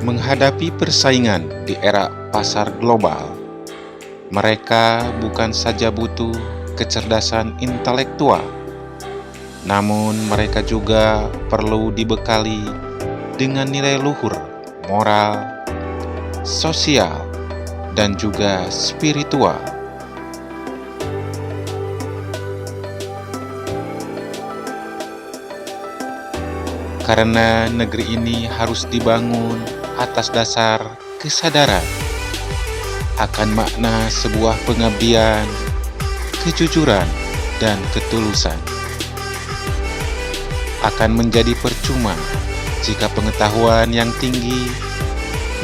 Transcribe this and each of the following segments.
Menghadapi persaingan di era pasar global, mereka bukan saja butuh kecerdasan intelektual, namun mereka juga perlu dibekali dengan nilai luhur, moral, sosial, dan juga spiritual. Karena negeri ini harus dibangun atas dasar kesadaran akan makna sebuah pengabdian, kejujuran, dan ketulusan. Akan menjadi percuma jika pengetahuan yang tinggi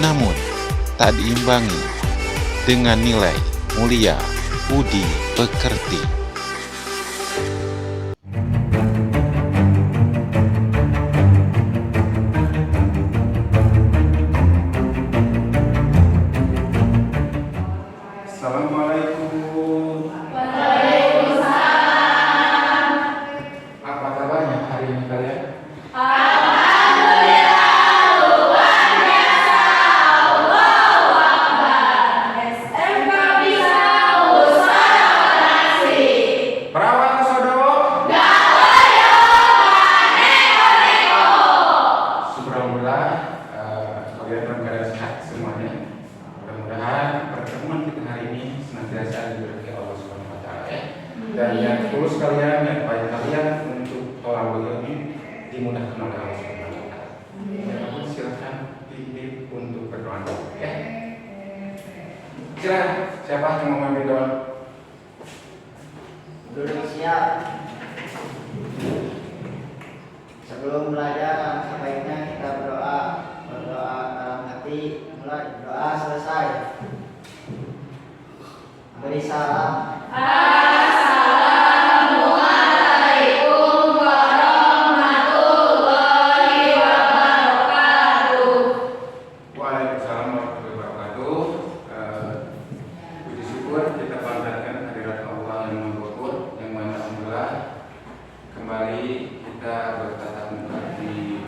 namun tak diimbangi dengan nilai mulia, budi pekerti. Assalamualaikum. Waalaikumsalam. Apa kabarnya hari ini kalian? Alhamdulillah, luar biasa. Allahu Akbar. SMK bisa usaha nasi. Perawat Sodo. Gawayo neko-neko. Alhamdulillah, kalian dalam keadaan sehat semuanya. Mudah-mudahan pertemuan kita hari ini senantiasa diberkahi Allah Subhanahu wa taala ya. Dan yang tulus kalian, yang baik kalian untuk tolak beliau ini dimudahkan oleh Allah Subhanahu wa taala. Siapapun silakan pilih untuk berdoa ya. Silakan, siapa yang mau memimpin doa? Duduk siap. Sebelum belajar, sebaiknya kita berdoa. Berdoa dalam hati, mulai doa selesai. Beri salam. Assalamualaikum warahmatullahi wabarakatuh. Waalaikumsalam warahmatullahi wabarakatuh. Puji syukur kita panjatkan hadirat Allah yang Maha Ghafur, yang mana alhamdulillah kembali kita bertatap muka di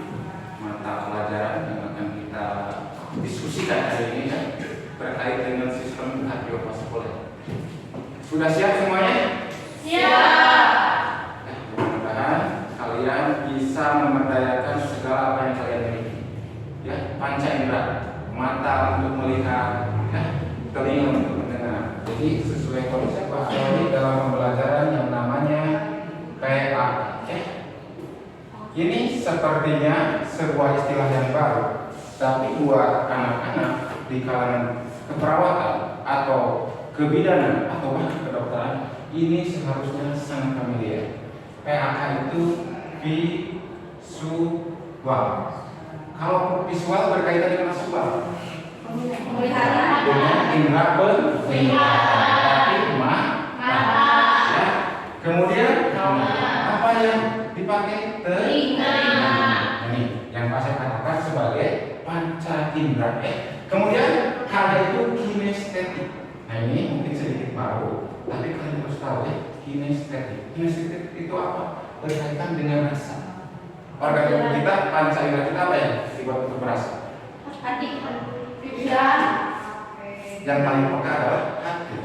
mata pelajaran yang akan kita diskusikan hari ini ya, terkait dengan sistem kardiovaskular sekolah. Sudah siap semuanya? Siap. Mudah-mudahan kalian bisa memberdayakan segala apa yang kalian miliki. Ya, panca indera, mata untuk melihat, ya, telinga untuk mendengar. Jadi sesuai konsep Pak Doni dalam pembelajaran yang namanya PA. Ya. Ini sepertinya sebuah istilah yang baru, tapi buat anak-anak di kalangan keperawatan atau kebidanan atau bahkan kedokteran ini seharusnya sangat familiar. PAK itu visual. Kalau visual berkaitan dengan visual Pemeliharaan. dengan indera penglihatan, tapi mata. Ya. Kemudian apa yang dipakai? Telinga. Ini yang Pak saya katakan sebagai panca indera. Kemudian ada itu kinestetik. Nah ini mungkin sedikit baru, tapi kalian harus tahu ya, kinestetik. Kinestetik itu apa? Berkaitan dengan rasa. Organ tubuh kita, panca indera kita apa ya? Dibuat untuk berasa. Hati. Pikiran. Yang paling peka adalah hati.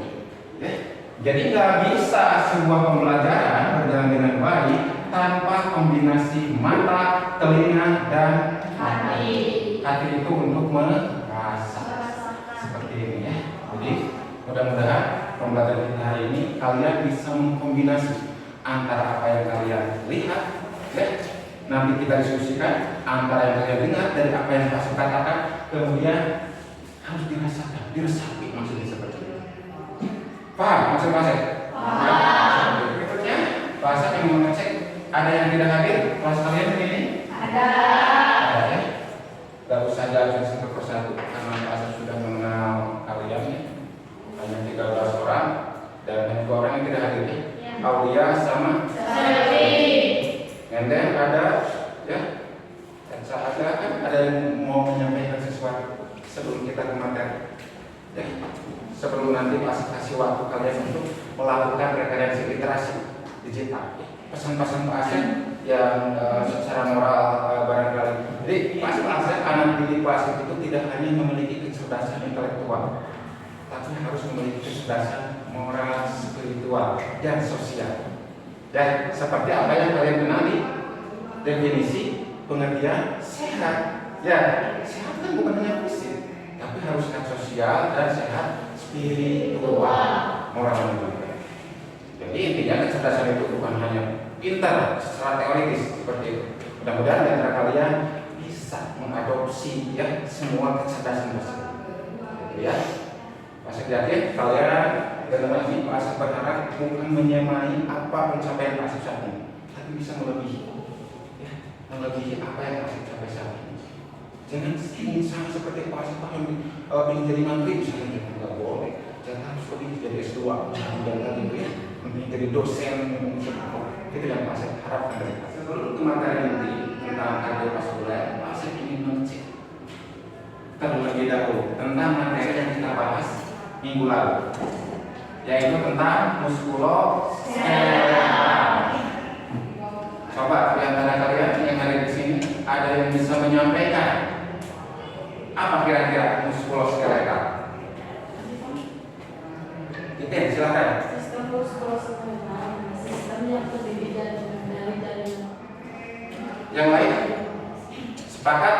Ya. Jadi nggak bisa sebuah pembelajaran berjalan dengan baik tanpa kombinasi mata, telinga, dan Hati. Hati itu untuk merasa seperti ini ya. Jadi mudah-mudahan pembelajaran kita hari ini kalian bisa mengkombinasi antara apa yang kalian lihat, ya. Nanti kita diskusikan antara yang kalian dengar dari apa yang Pak Syed katakan, kemudian harus dirasakan, diresapi maksudnya seperti itu. Paham maksud Pak Syed? Paham. Berikutnya Pak Syed yang mengecek ada yang tidak hadir kelas kalian ini? Ada. Ada ya. Gak usah jalan satu persatu karena Pak Syed sudah mengenal kalian ya. Hanya 13 orang dan hanya 2 orang yang tidak hadir ya. Aulia sama Nenden ada ya. Dan ada kan ada yang mau menyampaikan sesuatu sebelum kita ke materi ya. Sebelum nanti Pak kasih waktu kalian untuk melakukan referensi literasi digital ya. pesan-pesan Pak Asep yang secara moral barangkali. Jadi Pak Asep, anak didik Pak Asep itu tidak hanya memiliki kecerdasan intelektual, tapi harus memiliki kecerdasan moral, spiritual, dan sosial. Dan seperti apa yang kalian kenali, definisi pengertian sehat. Ya, sehat kan bukan hanya fisik, tapi harus sehat sosial dan sehat spiritual, moral juga. Jadi intinya kecerdasan itu bukan hanya pintar secara teoritis seperti itu. Mudah-mudahan di antara kalian bisa mengadopsi ya semua kecerdasan tersebut. Ya, Pasek yakin kalian dalam ini Pasek berharap bukan menyamai apa pencapaian Pasek saat ini, tapi bisa melebihi, ya, melebihi apa yang Pasek capai saat ini. Jangan ingin sama seperti Pasek ingin jadi menteri misalnya, nggak boleh. Jangan harus lebih jadi S2, dan lagi ya, menjadi dosen. Itu yang Pasek harapkan dari Pasek. Sebelum ke materi inti tentang kardio vaskuler, Pasek ingin mengecek terlebih dahulu tentang materi yang kita bahas minggu lalu, yaitu tentang muskuloskeletal. Coba di antara kalian yang ada di sini ada yang bisa menyampaikan apa kira-kira muskuloskeletal? Kita silakan. Sistem muskuloskeletal, sistem yang terdiri dari Yang lain sepakat?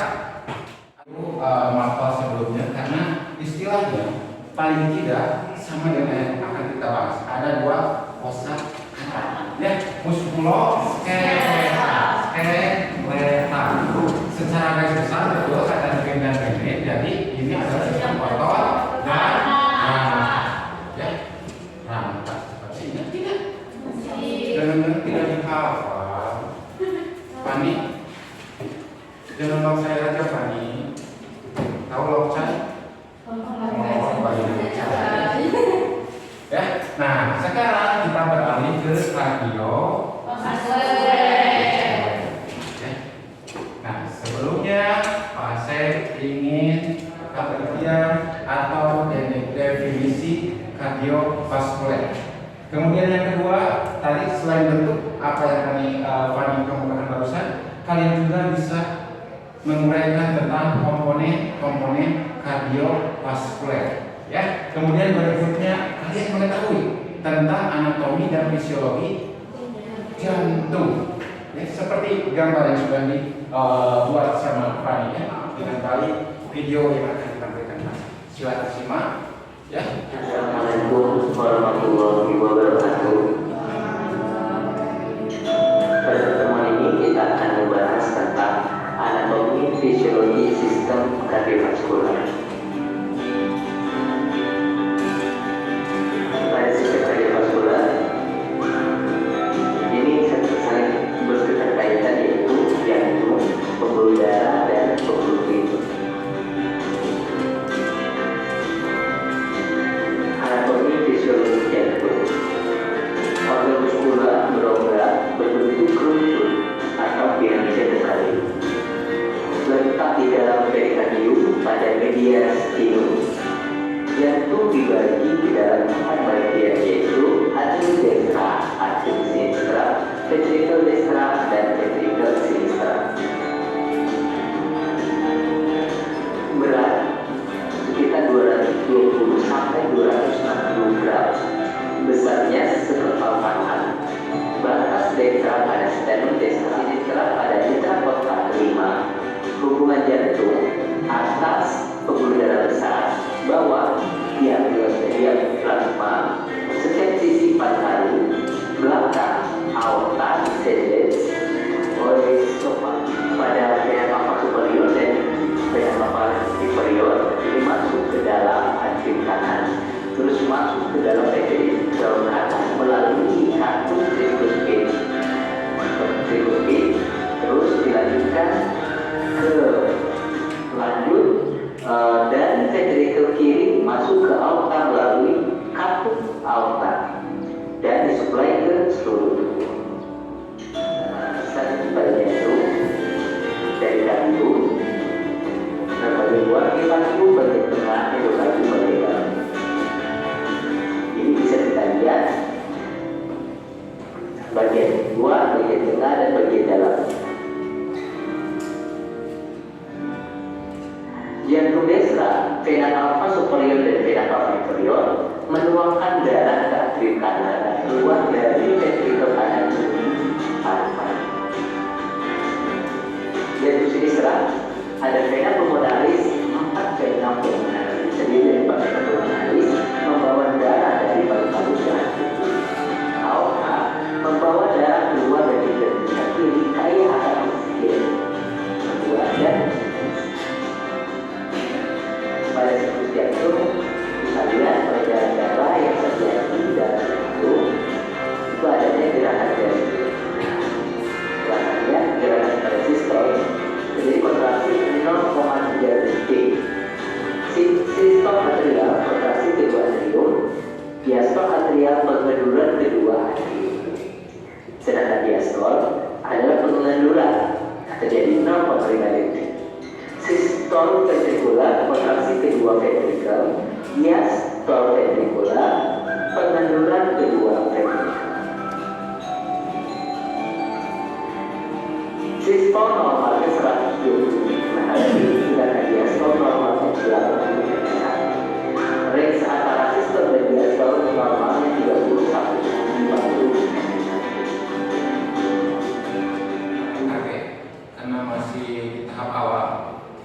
Aku hafal sebelumnya karena istilahnya paling tidak sama dengan yang akan kita bahas. Ada dua kosa kata, ya, muskuloskeletal. Secara garis besar betul kata Green dan Green. Jadi ini adalah sistem otot dan rangka. Ya, rangka. Masih ingat tidak? Jangan tidak dihafal. Fani, jangan log saya aja Fani. Tahu log saya? Ya, nah sekarang kita beralih ke kardio. Nah sebelumnya Pasek ingin pengertian atau definisi kardiovaskuler. Kemudian yang kedua, tadi selain bentuk apa yang kami Fani kemukakan barusan, kalian juga bisa menguraikan tentang komponen kardiovaskuler. Ya, kemudian berikutnya kalian mengetahui tentang anatomi dan fisiologi jantung. Ya, seperti gambar yang sudah dibuat sama Fani ya, dengan kali video yang akan ditampilkan. Silakan simak. Ya. Assalamualaikum warahmatullahi wabarakatuh. Pada pertemuan ini kita akan membahas tentang anatomi fisiologi sistem kardiovaskular. Pada sistem kardiovaskular ini saling berketerkaitan, yaitu jantung, pembuluh darah, dan pembuluh rindu. Anatomi fisiologi jantung. Organ muskular berongga berbentuk kerucut atau piramida berkali. Letak di dalam perikardium pada mediastinum. Jantung dibagi di dalam 4 bagian, yaitu atrium destra, atrium sinistra, ventricle destra, dan ventricle sinistra. Berat sekitar 220 sampai 260 gram. Besarnya sekepal tangan. Batas destra pada sternum destra, sinistra pada intrakosta kelima. Hubungan jantung atas pembuluh darah besar, bawah diafragma. Setiap bagian luar, bagian tengah, dan bagian dalam. Jantung destra, vena cava superior dan vena cava inferior menuangkan darah ke atrium kanan dan keluar dari ventrikel kanan ke paru-paru. Jantung sinistra, ada vena pulmonaris 4 ke 6 pulmonaris, terdiri dari bagian pulmonaris membawa darah dari paru-paru ke hati. Aorta membawa darah keluar dari ventrikel kiri kaya akan oksigen. Kedua dan pada siklus jantung kita lihat peredaran darah yang terjadi di dalam jantung itu adanya gerakan jantung. Gerakannya gerakan pada sistol terjadi kontraksi 0,3 detik. Sistol atrial kontraksi kedua atrium, diastol atrial pengenduran kedua atrium. Sedangkan diastol adalah pengenduran terjadi 0,5 detik. Sistol ventrikular kontraksi kedua ventrikel, diastol ventrikular pengenduran kedua ventrikel. Sistol normalnya 120 menghadapi sedangkan diastol normalnya 80 range antara sistol dan diastol normalnya 30 sampai 50. Oke, karena masih di tahap awal.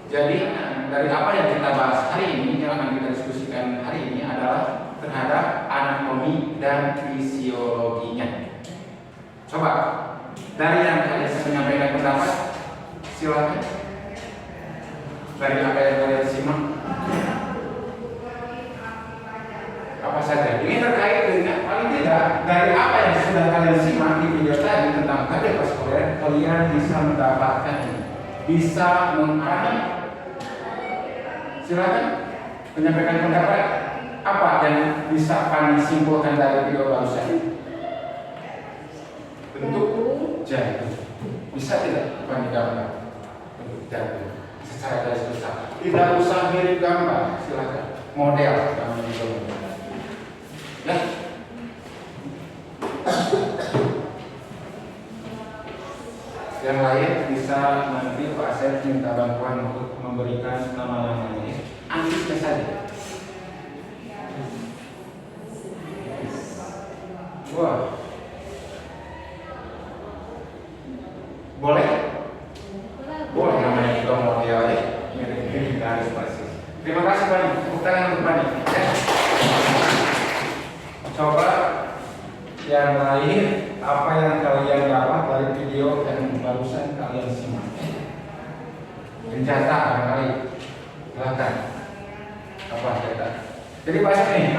Jadi dari apa yang kita bahas hari ini, yang akan kita diskusikan hari ini adalah terhadap anatomi dan fisiologinya. Coba dari yang kalian menyampaikan pendapat, silakan. Dari apa yang kalian simak, apa saja. Ini terkait dengan paling tidak dari apa yang sudah kalian simak di video tadi tentang kardiovaskuler, kalian bisa mendapatkan ini, bisa mengkaji. Silakan menyampaikan pendapat apa yang bisa kami simpulkan dari video barusan. Bentuk jantung bisa tidak kami gambar bentuk jantung secara garis besar, tidak usah mirip gambar, silakan model kami juga ya. Yang lain bisa nanti Pak Asep minta bantuan untuk memberikan nama-namanya. Antisnya saja. Wah, boleh? Boleh namanya juga model ya, mirip-mirip garis persis. Terima kasih banyak. Tepuk tangan untuk banyak. Ya. Coba yang lain, apa yang kalian dapat dari video yang barusan kalian simak? Penjata barangkali, silakan. Apa cerita? Jadi Pak Asep nih,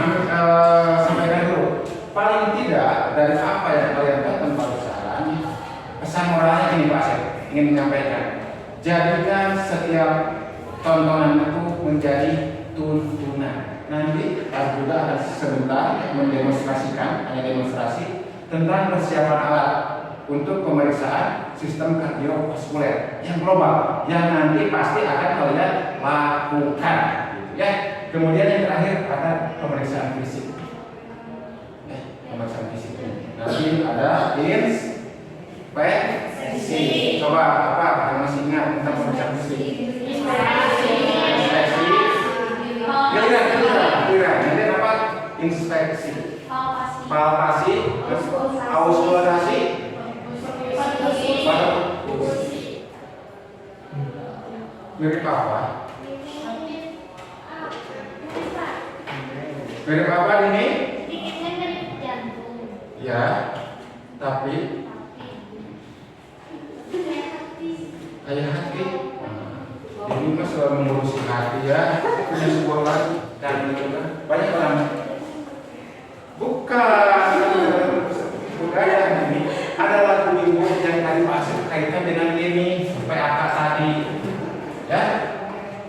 sampaikan dulu. Paling tidak dari apa yang kalian tonton barusan, pesan moralnya ini Pak Asep ingin menyampaikan. Jadikan setiap tontonan itu menjadi tuntunan. Nanti juga akan sebentar mendemonstrasikan, hanya demonstrasi tentang persiapan alat untuk pemeriksaan sistem kardiovaskuler yang global, yang nanti pasti akan kalian lakukan, ya. Kemudian yang terakhir ada pemeriksaan fisik, pemeriksaan fisik ini. Nanti ada inspeksi. Coba apa yang masih ingat tentang pemeriksaan fisik? Inspeksi. Kira. Nanti apa? Inspeksi. Palpasi. Auskultasi. Mirip apa? Mirip apa ini? Dikitnya mirip jantung. Ya, tapi kayak hati. Ini mas selalu mengurusi hati ya, punya sebuah lagu dan banyak orang. Bukan ini. Ada lagu ibu yang tadi masuk kaitkan dengan ini PAK tadi, ya.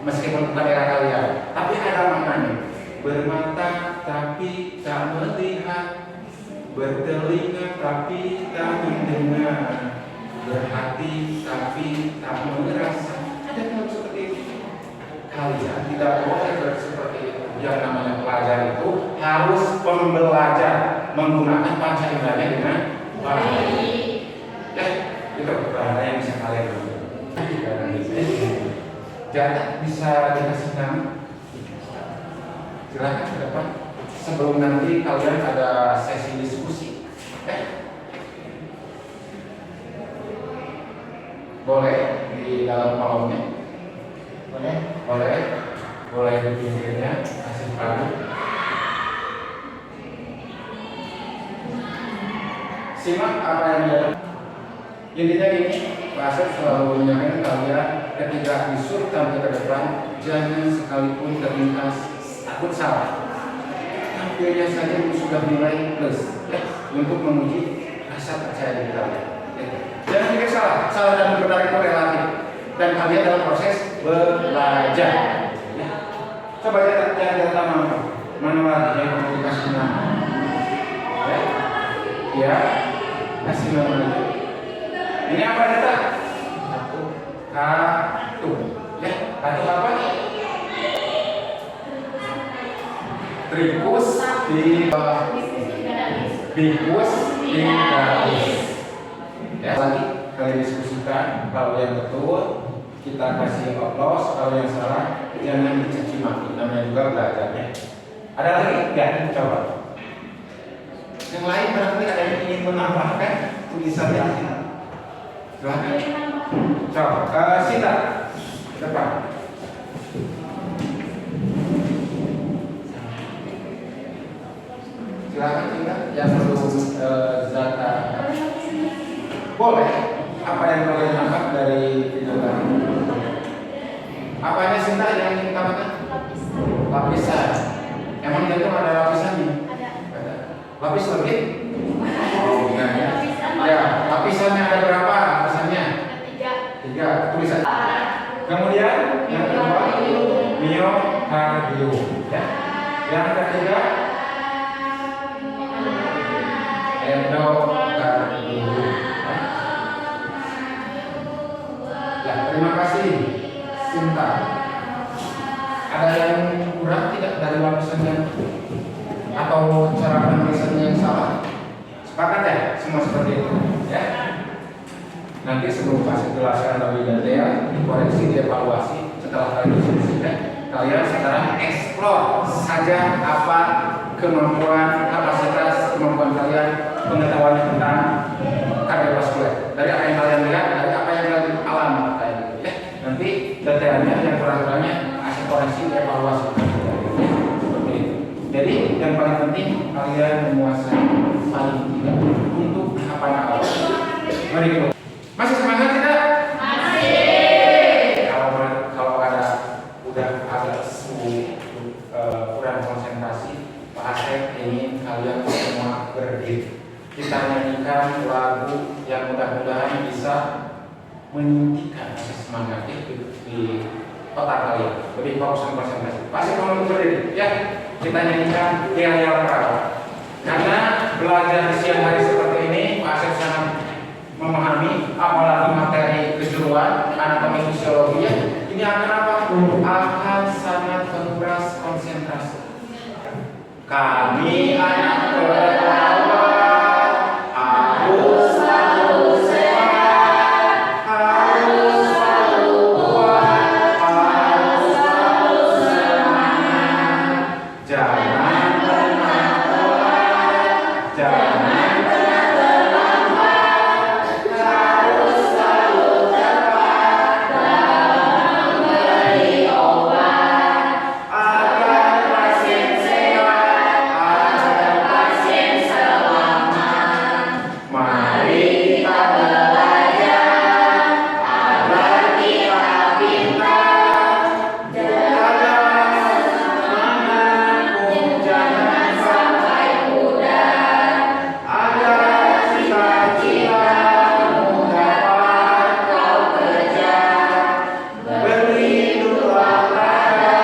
Meskipun bukan era kalian, tapi ada maknanya. Bermata tapi tak melihat, bertelinga tapi tak mendengar, berhati tapi tak merasa. Ada hal seperti itu. Kalian tidak boleh seperti itu. Yang namanya pelajar itu harus pembelajar menggunakan panca indera dengan baik. Jatah bisa dikasih nama. Silakan ke depan. Sebelum nanti kalian ada sesi diskusi. Boleh di dalam kolomnya. Boleh? Boleh. Boleh di pinggirnya. Kasih tahu. Simak apa yang dia. Intinya ini, Pak Asep selalu menyampaikan kalian ketika disuruh tampil ke depan, jangan sekalipun terlintas takut salah. Tampilnya saja sudah nilai plus untuk menguji rasa percaya diri kalian. Jangan pikir salah dan benar itu relatif. Dan kalian dalam proses belajar. Coba lihat yang pertama, mana lagi yang mau dikasih nama? Ya, kasih nama lagi. Ini apa data? Kartu. Ya, kartu apa? Trikus di bikus di garis. Ya, lagi kalian diskusikan. Kalau yang betul kita kasih aplaus, kalau yang salah jangan dicaci maki. Namanya juga belajar. Ya. Ada lagi? Ya, coba. Yang lain berarti ada yang ingin menambahkan tulisannya. Silahkan. Coba, Sita, depan. Silahkan Sita, yang belum Zata. Boleh. Apa yang kalian nangkap dari video tadi? Apanya Sinta yang ingin tambahkan? Lapisan. Emang dia tuh ada lapisannya? Ada. Lapis lebih? Oh, enggak ya. Ya, lapisannya ada berapa? Lapisannya? 3. Tulisan. Kemudian yang kedua, miokardium. Ya. Yang ketiga, endokardium. Ya, terima kasih Sinta. Ada yang kurang tidak dari lapisannya? Atau cara penulisannya yang salah? Sepakat ya? Semua seperti itu ya? Nanti sebelum kasih jelaskan lebih detail, dikoreksi, dievaluasi. Setelah kalian diskusikan, kalian sekarang explore saja apa kemampuan, kapasitas, kemampuan kalian, pengetahuan tentang kardiovaskuler. Dari apa yang kalian lihat, dari apa yang kalian alami kayak gitu ya. Nanti detailnya yang kurang-kurangnya kasih koreksi, evaluasi. Seperti itu. Jadi yang paling penting kalian menguasai paling tidak untuk tahapan awal. Berikut. Masih semangat tidak? Masih. Kalau ada udah agak kurang konsentrasi, Pak Asep ingin kalian semua berdiri. Kita nyanyikan lagu yang mudah-mudahan bisa menyuntikkan rasa semangat itu di otak kalian. Lebih fokus dan konsentrasi. Pasti mau berdiri, ya. Kita nyanyikan Yel Prawa. Karena belajar di siang hari seperti ini, Pak Asep sangat memahami, apalagi materi kejuruan, anatomi fisiologinya, ini akan apa? Akan sangat menguras konsentrasi. Kami anak perawat, harus selalu sehat, harus selalu kuat, harus selalu semangat. Jangan pernah telat, jangan pernah terlambat, harus selalu tepat dalam memberi obat agar pasien sehat, agar pasien selamat. Mari kita belajar agar kita pintar, jaga semangatmu jangan sampai pudar, agar cita-citamu dapat kau kejar. Berlindunglah pada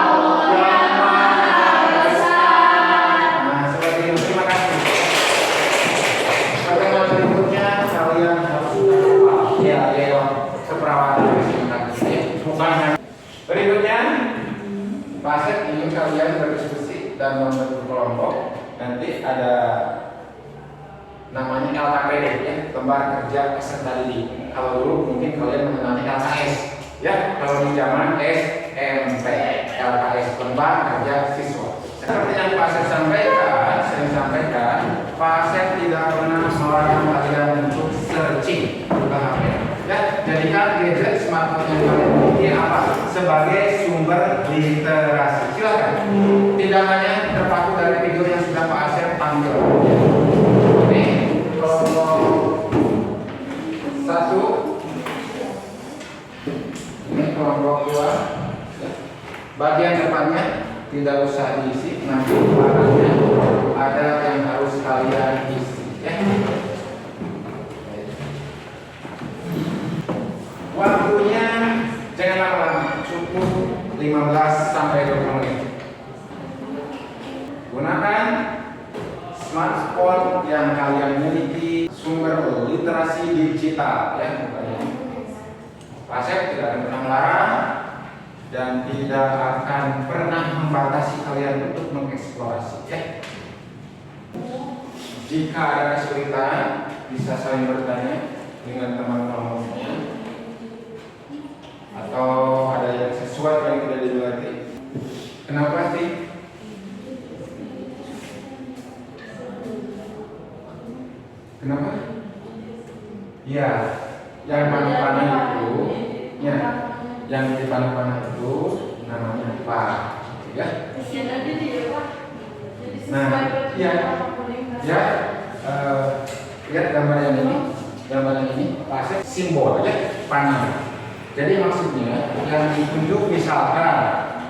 Allah yang Maha Besar. Nah, seperti itu. Terima kasih. Pertemuan berikutnya kalian harus tahu ya keperawatan bukan hanya. Berikutnya Pak Asep ingin kalian berdiskusi dan membentuk kelompok. Nanti ada namanya LKPD ya, lembar kerja peserta didik. Kalau dulu mungkin kalian mengenalnya LKS Ya, kalau di zaman SMP, LKS lembang kerja siswa. Seperti yang Pak Asep sampaikan, Pak Asep tidak pernah melarang kalian untuk searching buka HP. Ya, jadikan gadget smartphone yang kalian miliki apa? Sebagai sumber literasi. Silakan. Tidak hanya terpaku dari video yang sudah Pak Asep tampil. Ini kelompok 1. Ini kelompok 2. Bagian depannya tidak usah diisi, nanti barangnya ada yang harus kalian isi. Ya. Waktunya jangan lama, cukup 15 sampai 20 menit. Gunakan smartphone yang kalian miliki, sumber literasi digital ya. Pak Asep tidak akan pernah melarang dan tidak akan pernah membatasi kalian untuk mengeksplorasi ya. Jika ada kesulitan bisa saling bertanya dengan teman-teman atau ada yang sesuatu yang tidak dimengerti. Kenapa sih? Kenapa? Ya, yang panah-panah itu, ya, yang di panah-panah itu namanya apa? Ya. Nah, ya, ya, lihat gambar yang ini, pasti simbol ya, panah. Jadi maksudnya yang ditunjuk misalkan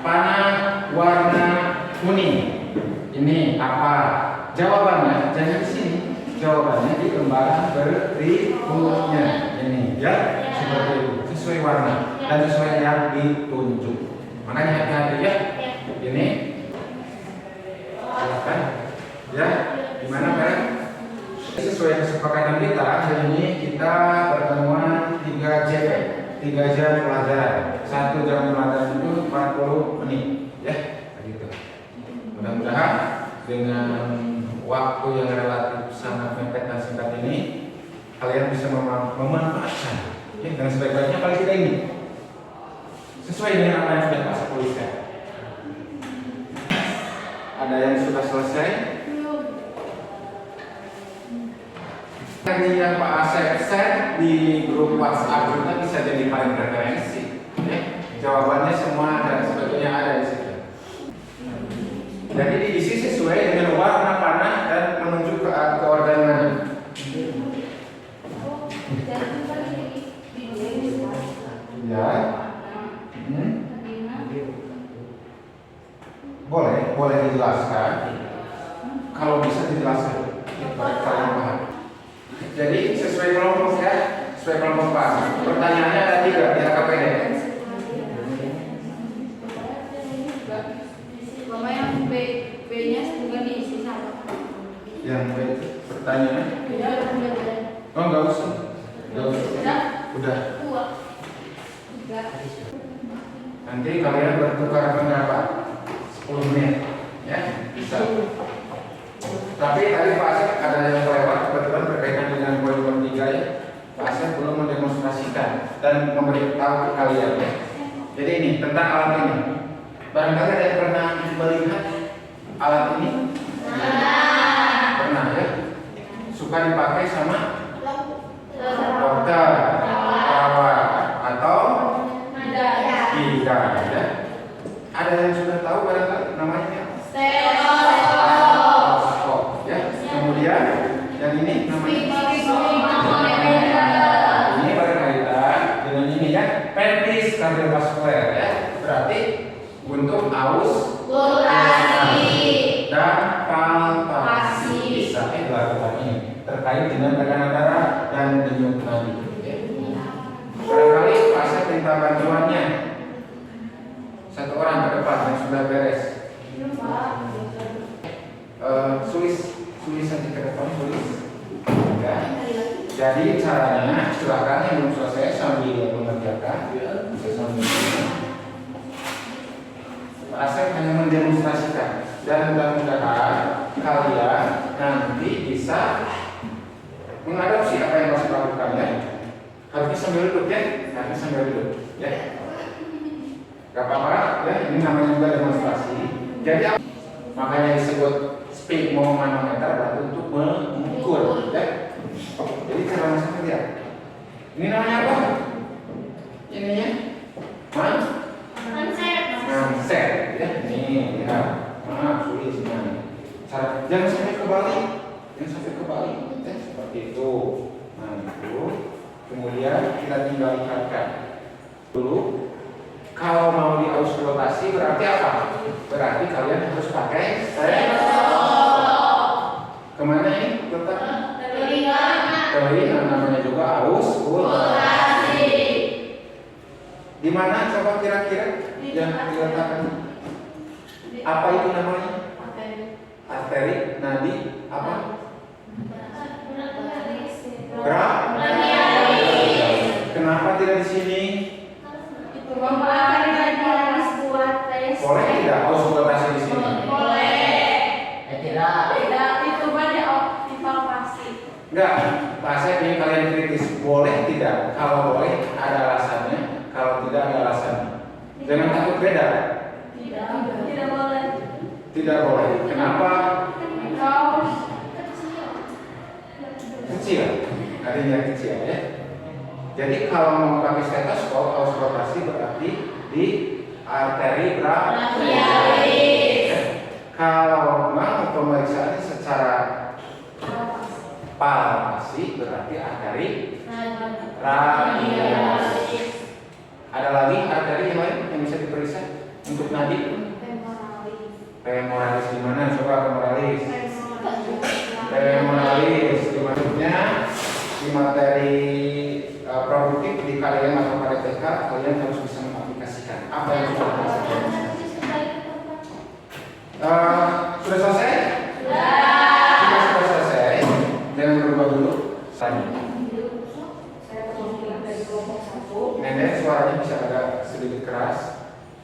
panah warna kuning, ini apa? Jawabannya jangan di sini. Jawabannya di lembaran berikutnya ini ya, seperti itu, sesuai warna dan sesuai yang ditunjuk. Makanya hati-hati ya. Ini silakan ya, gimana Pak? Sesuai kesepakatan kita hari ini kita pertemuan 3 JP, 3 jam pelajaran. 1 jam pelajaran itu 40 menit ya, begitu. Mudah-mudahan dengan waktu yang relatif sangat mepet dan singkat ini kalian bisa memanfaatkan ya, dengan sebaik-baiknya paling tidak ini sesuai dengan apa yang sudah Pak tuliskan. Ada yang sudah selesai? Tadi yang Pak Asep share di grup WhatsApp kita bisa jadi paling referensi ya. Jawabannya semua dan sebetulnya ada di situ. Jadi diisi sesuai dengan warna panah dan menunjuk ke organ mana. Ya. Boleh dijelaskan. Kalau bisa dijelaskan, kalian paham. Jadi sesuai kelompok ya, sesuai kelompok Pak. Pertanyaannya ada 3 di KPD. B-nya juga diisi sama. Yang B pertanyaan? Oh nggak usah. Udah. Nanti kalian bertukar pendapat 10 menit, ya bisa. Tapi tadi Pak Asep ada yang lewat kebetulan berkaitan dengan poin 3 ya. Pak Asep belum mendemonstrasikan dan memberitahu ke kalian ya. Jadi ini tentang alat ini. Barangkali ada yang pernah melihat alat ini? Pernah ya? Suka dipakai sama dokter, perawat, atau tidak ya? Ada yang sudah tahu barangkali namanya? Stetoskop ya. Kemudian yang ini namanya? Ini berkaitan dengan ini ya, pelvis kardiovaskuler ya. Berarti untuk auskultasi dan palpasi bisa dilakukan ini terkait dengan tekanan darah dan denyut nadi. Barangkali Pak Asep minta bantuannya 1 orang ke depan yang sudah beres. Tulis saja ke depan, tulis. Ya. Jadi caranya silakan yang belum selesai sambil mengerjakan, bisa sambil. Pak Asep hanya mendemonstrasikan dan mudah-mudahan kalian nanti bisa mengadopsi apa yang harus dilakukan ya. Harusnya sambil duduk ya, harusnya sambil duduk ya. Gak apa-apa ya, ini namanya juga demonstrasi. Jadi makanya disebut speed manometer berarti untuk mengukur ya. Jadi cara masuknya lihat. Ini namanya apa? Ininya Manset ya. Ini lihat. Sulit sebenarnya. Jangan sampai kebalik. Jangan sampai kebalik ya, seperti itu. Nah, itu. Kemudian kita tinggal ikatkan dulu. Kalau mau diauskultasi berarti apa? Berarti kalian harus pakai stetoskop. Kemana ini letaknya? Telinga, namanya juga auskultasi. Di mana coba kira-kira yang diletakkan? Apa itu namanya? Arteri, nadi, apa? Kenapa tidak di sini? Boleh tidak auskultasi di sini? Enggak, Pak saya ingin kalian kritis. Boleh tidak? Kalau boleh ada alasannya, kalau tidak ada alasannya. Jangan takut beda. Tidak boleh. Kenapa? Kecil. Adanya kecil ya. Jadi kalau mau pakai stetoskop, auskultasi berarti di arteri brachialis. Kalau mau pemeriksaan secara palpasi berarti arteri radialis. Ada lagi arteri yang lain yang bisa diperiksa untuk nadi? Femoralis di mana? Coba femoralis. Femoralis di maksudnya di materi produktif di kalian atau pada TK kalian harus bisa mengaplikasikan apa yang sudah dilakukan. Sudah selesai? Sudah selesai. Jangan berubah dulu. Tanya. Nenek suaranya bisa agak sedikit keras.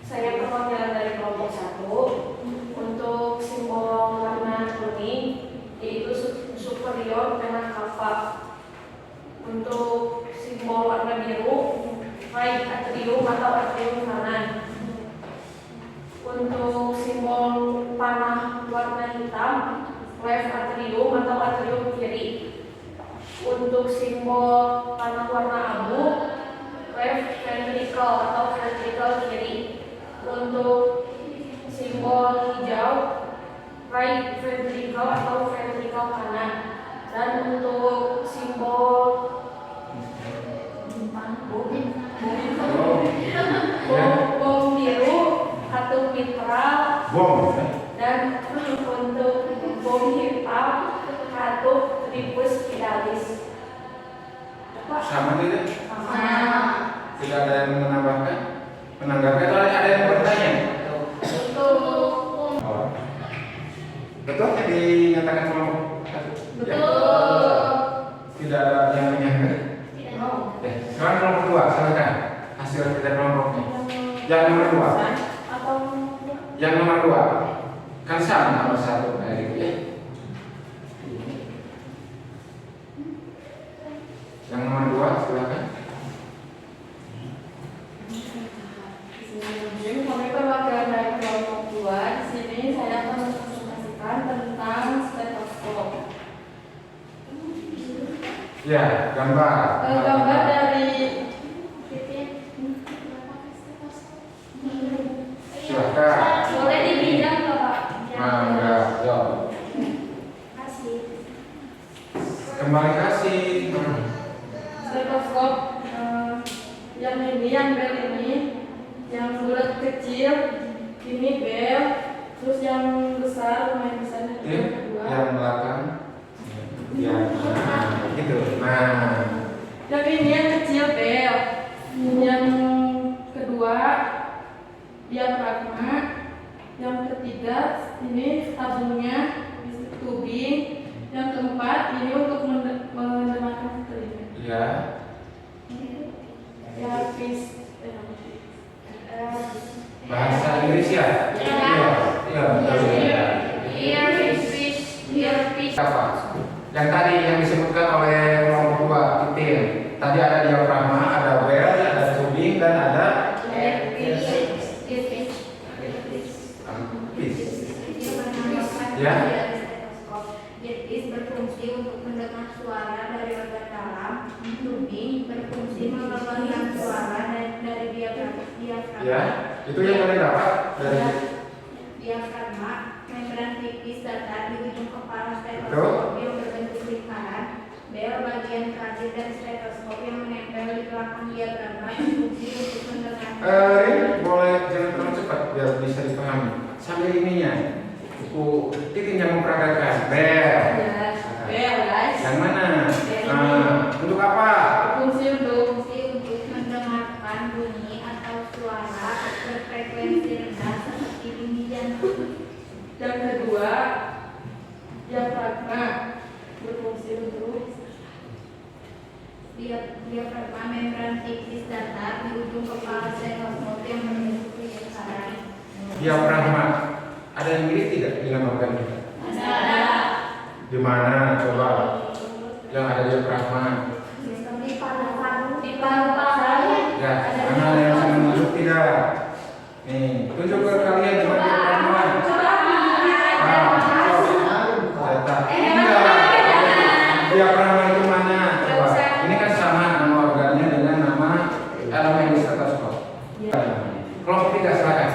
Saya perwakilan dari kelompok 1 untuk simbol warna kuning yaitu superior dengan kava. Untuk simbol warna biru right atrium atau atrium kanan. Untuk simbol panah warna hitam left atrium atau atrium kiri. Untuk simbol panah warna abu left ventricle atau ventricle kiri. Untuk simbol hijau right ventricle atau ventricle kanan. Dan untuk simbol bom biru atau mitral dan untuk bom hitam atau tripus fidalis. Sama tidak? Sama. Tidak ada yang menambahkan? Menanggapi atau ada yang bertanya? Betul. Oh. Betul yang dinyatakan kelompok? Betul. Tidak ada yang menyangka? Sekarang kelompok 2, silakan hasil kita kelompoknya. Yang nomor 2. Yang nomor 2 kan sama nomor 1 kayak gitu ya. Yang nomor 2 silakan. Kami perwakilan dari kelompok 2. Di sini saya akan mempresentasikan tentang stetoskop. Ya, gambar. Gambar dari Silakan. boleh dipinjam ke Pak? Mangga, yo. Kembali kasih. Stetoskop yang ini, yang bel ini, yang bulat kecil, ini bel, terus yang besar, lumayan besar yang kedua. Yang belakang. Ya, gitu. Nah, Yang ini yang kecil bel, yang kedua diafragma, yang ketiga ini tabungnya tubing, yang keempat ini untuk mendengarkan telinga. ya. Ya, pis. Bahasa Inggris ya? Iya, betul ya. Apa? Yang tadi yang disebutkan oleh kelompok 2 titik. Tadi ada diafragma, ada bel, ada tubing dan ada berfungsi mengembangkan suara dari diafragma. Ya, itu yang paling dapat dari Diafragma, membran tipis datar di ujung kepala stetoskop yang berbentuk lingkaran. Bel bagian terakhir dari stetoskop yang menempel di belakang diafragma berfungsi untuk mendengar. ini boleh jangan terlalu cepat biar bisa dipahami. Sambil ininya, buku titik yang memperagakan bel. Bel, guys. Yang mana? Untuk apa? Berfungsi untuk mendengarkan bunyi atau suara berfrekuensi rendah seperti bunyi jantung. Yang kedua, diafragma berfungsi untuk diafragma membran tipis datar di ujung kepala stetoskop yang berbentuk lingkaran. Diafragma. Ada yang mirip tidak dengan organ kita? Ada. Di mana? Coba. Yang ada diafragma. Di paru-paru. Ya, mana yang saya menunjuk tidak? Nih, tunjuk ke kalian coba diafragma. Diafragma itu mana? Coba. Ini kan sama nama organnya dengan nama elemen di stetoskop. Kelompok 3 silakan.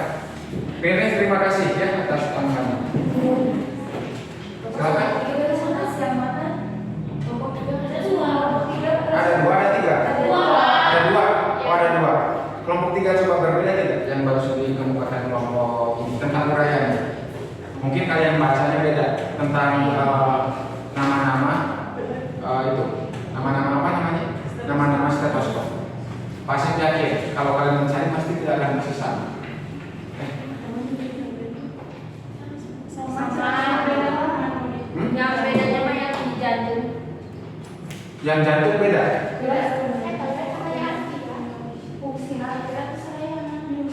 Penes, terima kasih ya atas tambahannya. Silakan. Ada 2, ada 3. Ada 2. Oh, ada 2. Kelompok 3 coba berbeda tidak? Yang baru sudah dikemukakan kelompok ini tentang uraian. Mungkin kalian bacanya beda tentang nama-nama itu. Nama-nama apa namanya? Nama-nama stetoskop. Pasti yakin kalau kalian mencari pasti tidak akan bisa sama. Yang bedanya mah yang di jantung. Yang jantung beda.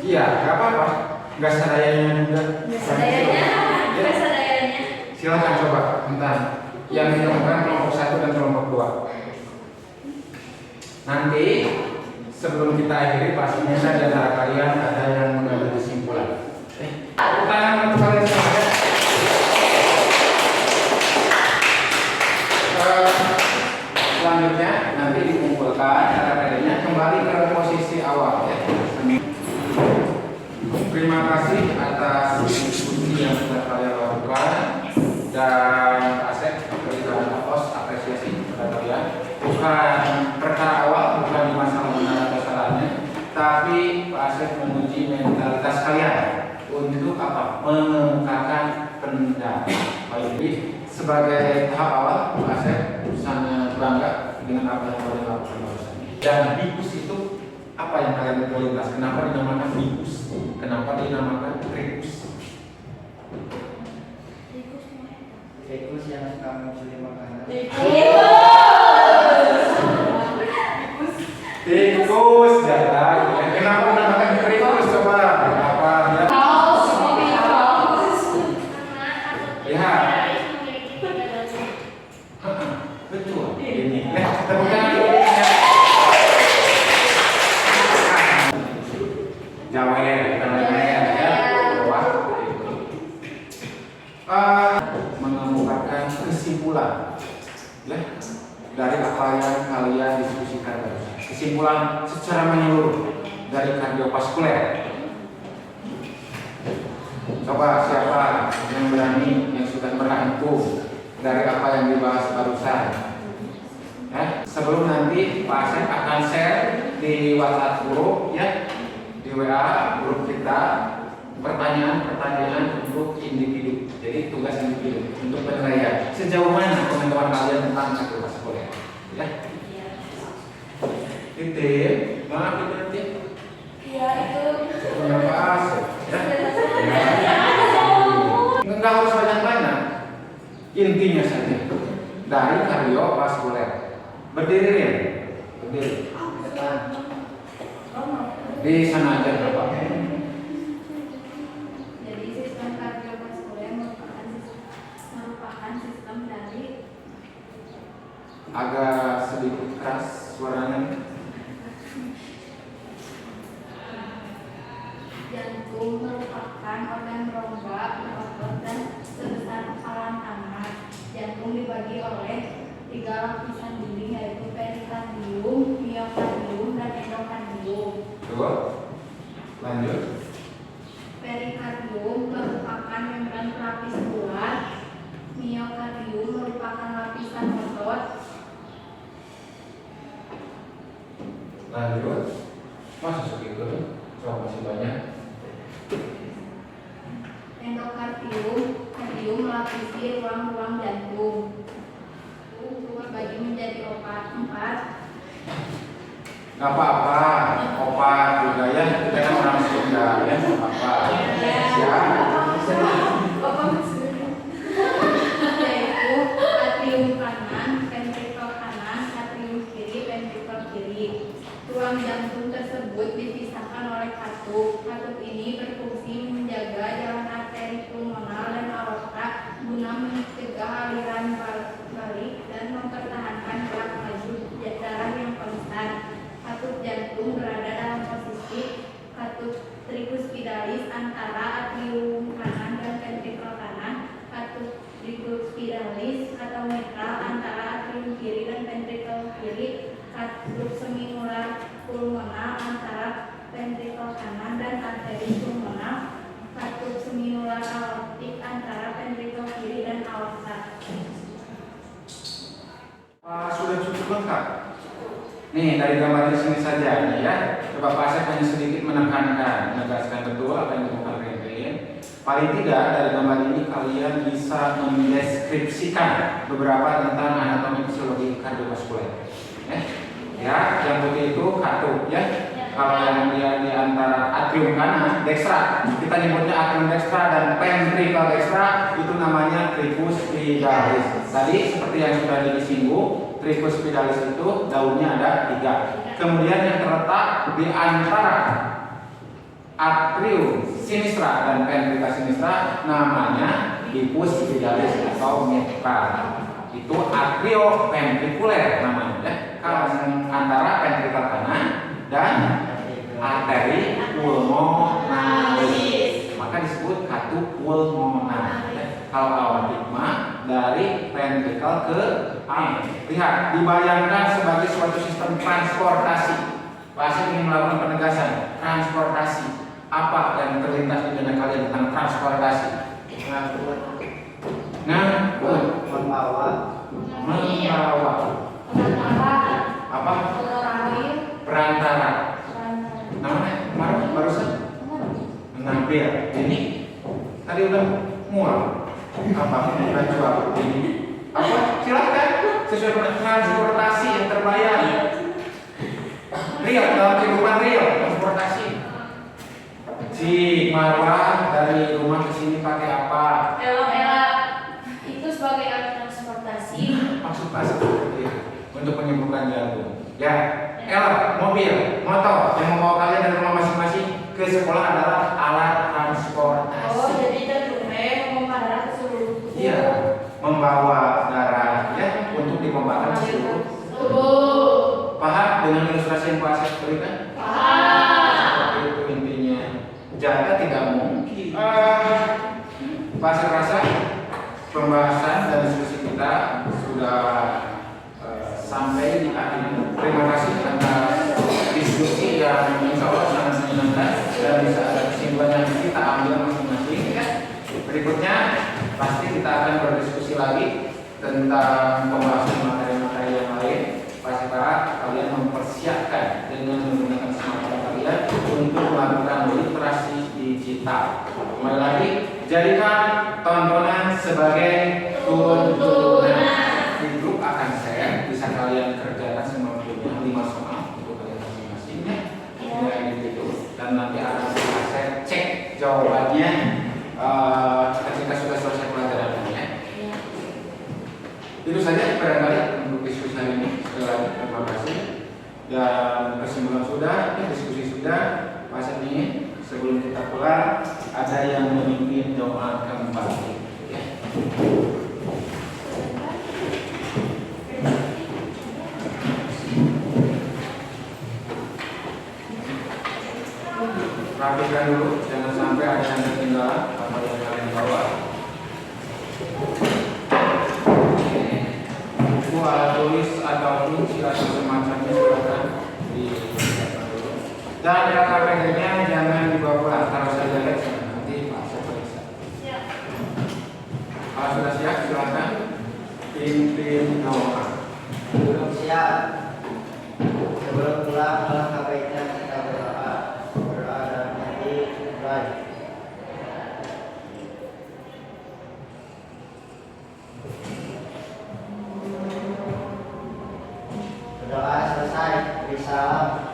Iya, nggak apa-apa. Nggak sadayanya juga. Silakan coba tentang yang ditemukan kelompok 1 dan kelompok 2. Nanti sebelum kita akhiri pastinya di antara kalian ada yang mengambil kesimpulan. Pertanyaan untuk kalian semua ya. Selanjutnya nanti dikumpulkan data-datanya kembali ke posisi awal ya. Terima kasih atas diskusi yang sudah kalian lakukan dan Asep berikan apresiasi kepada kalian. Bukan perkara awal, bukan di masalah benar atau salahnya, tapi Pak Asep menguji mentalitas kalian untuk apa? Mengungkapkan pendapat. Jadi sebagai tahap awal, Pak Asep sangat bangga dengan apa yang kalian lakukan barusan. Dan bikus itu apa yang kalian berlintas? Kenapa dinamakan bikus? Kenapa dinamakan trikus? Tikus yang suka mencuri makanan. Tikus jalan. Kenapa dinamakan trikus? Coba apa ya? Lihat. Betul. Ini. Tepuk tangan. Mengemukakan kesimpulan ya dari apa yang kalian diskusikan tadi. Kesimpulan secara menyeluruh dari kardiovaskuler. Coba siapa yang berani, yang sudah merangkum dari apa yang dibahas barusan. Ya, sebelum nanti Pak Asep akan share di WhatsApp grup ya, di WA grup kita pertanyaan-pertanyaan untuk individu. Jadi tugas individu untuk penilaian sejauh mana pengetahuan kalian tentang kardiovaskuler. Ya. Titik, maaf itu nanti. Iya itu. Kenapa Asep? Ya. Enggak harus banyak-banyak. Intinya saja dari kardiovaskuler. Berdiri ya? Berdiri. Di sana aja Bapak. Jadi sistem kardiovaskuler merupakan sistem dari Agak sedikit keras suaranya. jantung merupakan organ rongga berotot dan sebesar kepala tangan. Jantung dibagi oleh 3 lapisan dinding yaitu perikardium, miokardium, Lanjut. Perikardium merupakan membran pelapis luar. Miokardium merupakan lapisan otot. Lanjut. Masa segitu? Coba masih banyak. Endokardium melapisi ruang-ruang jantung. Bagi menjadi opat 4. Gak apa-apa, opat juga ya. Kita kan orang Sunda ya, gak apa-apa. Siap. Yaitu atrium kanan, ventrikel kanan, atrium kiri, ventrikel kiri. Ruang jantung tersebut dipisahkan oleh katup. Katup ini berfungsi menjaga jalan arteri pulmonal dan aorta guna mencegah aliran balik dan mempertahankan gerak maju darah yang konstan. Katup jantung berada dalam posisi katup tricuspidalis antara atrium kanan dan ventrikel kanan. Katup tricuspidalis atau mitral antara atrium kiri dan ventrikel kiri. Katup seminular pulmonal antara ventrikel kanan dan arteri pulmonal. Katup seminular aortik antara ventrikel kiri dan aorta. Sudah cukup lengkap. Nih dari gambar di sini saja nih ya. Coba Pak Asep hanya sedikit menegaskan betul apa yang ditemukan Rengen. Paling tidak dari gambar ini kalian bisa mendeskripsikan beberapa tentang anatomi fisiologi kardiovaskuler. Ya, yang putih itu katup ya. Kalau yang dia di antara atrium kanan, dextra, kita nyebutnya atrium dextra dan ventricle dextra, itu namanya tricuspidalis. Tadi seperti yang sudah disinggung, tricuspidalis itu daunnya ada 3. Kemudian yang terletak di antara atrium sinistra dan ventricle sinistra namanya dicuspidalis atau mitral. Itu atrioventrikuler namanya ya. Kalau antara ventricle kanan dan arteri pulmonalis, maka disebut katup pulmonalis. Kalau aortigma dari ventricle ke lihat, dibayangkan sebagai suatu sistem transportasi. Pasti ingin melakukan penegasan transportasi. Apa yang terlintas di benak kalian tentang transportasi? Membawa. Apa? Perantara. Namanya kemarin barusan menampil. Ini tadi udah mual. Apa? Jawab ini. Apa? Silakan. Sesuai dengan transportasi yang terbayang. Real dalam kehidupan real transportasi. Si Marwah dari rumah ke sini pakai apa? Itu sebagai alat transportasi. Maksud seperti itu untuk menyembuhkan jantung. Ya, mobil, motor yang membawa kalian dari rumah masing-masing ke sekolah adalah alat transportasi. Oh, jadi tertumeh membawa darah ke seluruh tubuh. Iya, membawa darah ya untuk dipompakan ke seluruh tubuh. Paham dengan ilustrasi yang Pak Asep berikan? Paham. Seperti itu intinya. Jaga tidak mungkin. Pak Asep rasa pembahasan dan diskusi kita sudah sampai di akhir. Terima kasih atas diskusi yang insya Allah sangat menyenangkan dan bisa ada kesimpulan yang kita ambil masing-masing. Berikutnya pasti kita akan berdiskusi lagi tentang pembahasan materi-materi yang lain. Pasti kalian mempersiapkan dengan menggunakan smartphone kalian untuk melakukan literasi digital. Kembali lagi, jadikan tontonan sebagai tuntunan. Di grup akan share, bisa kalian kerjakan semampunya 5 soal untuk kalian masing-masing ya, gitu. Dan nanti akan saya cek jawabannya ketika sudah selesai pelajarannya. Itu saja barangkali untuk diskusi hari ini. Sekali lagi terima kasih. Dan kesimpulan sudah, diskusi sudah. Pasal ini sebelum kita pulang ada yang memimpin doa kembali. Ya. Perhatikan dulu, jangan sampai ada yang ketinggalan apa yang kalian bawa. Buku alat tulis atau kunci atau semacamnya silakan disiapkan dulu. Dan LKPD-nya jangan dibawa pulang, taruh saja Lex, nanti Pak saya periksa. Kalau sudah siap silakan pimpin doa. Belum siap. Sebelum pulang alangkah baiknya kita berdoa. Berdoa dalam hati mulai. Berdoa selesai. Beri salam.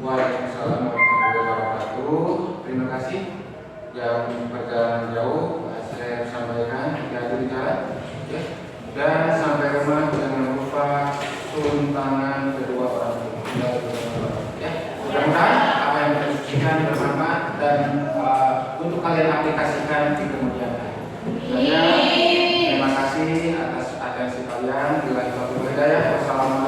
Waalaikumsalam warahmatullahi wabarakatuh. Terima kasih yang perjalanan jauh saya sampaikan hati-hati di jalan, ya. Dan sampai rumah jangan lupa turun tangan kedua orang tua, ya. Mudah-mudahan apa yang kita diskusikan bermanfaat dan untuk kalian aplikasikan di kemudian hari. Terima kasih atas atensi kalian. Bila itu hidayah. Wassalamualaikum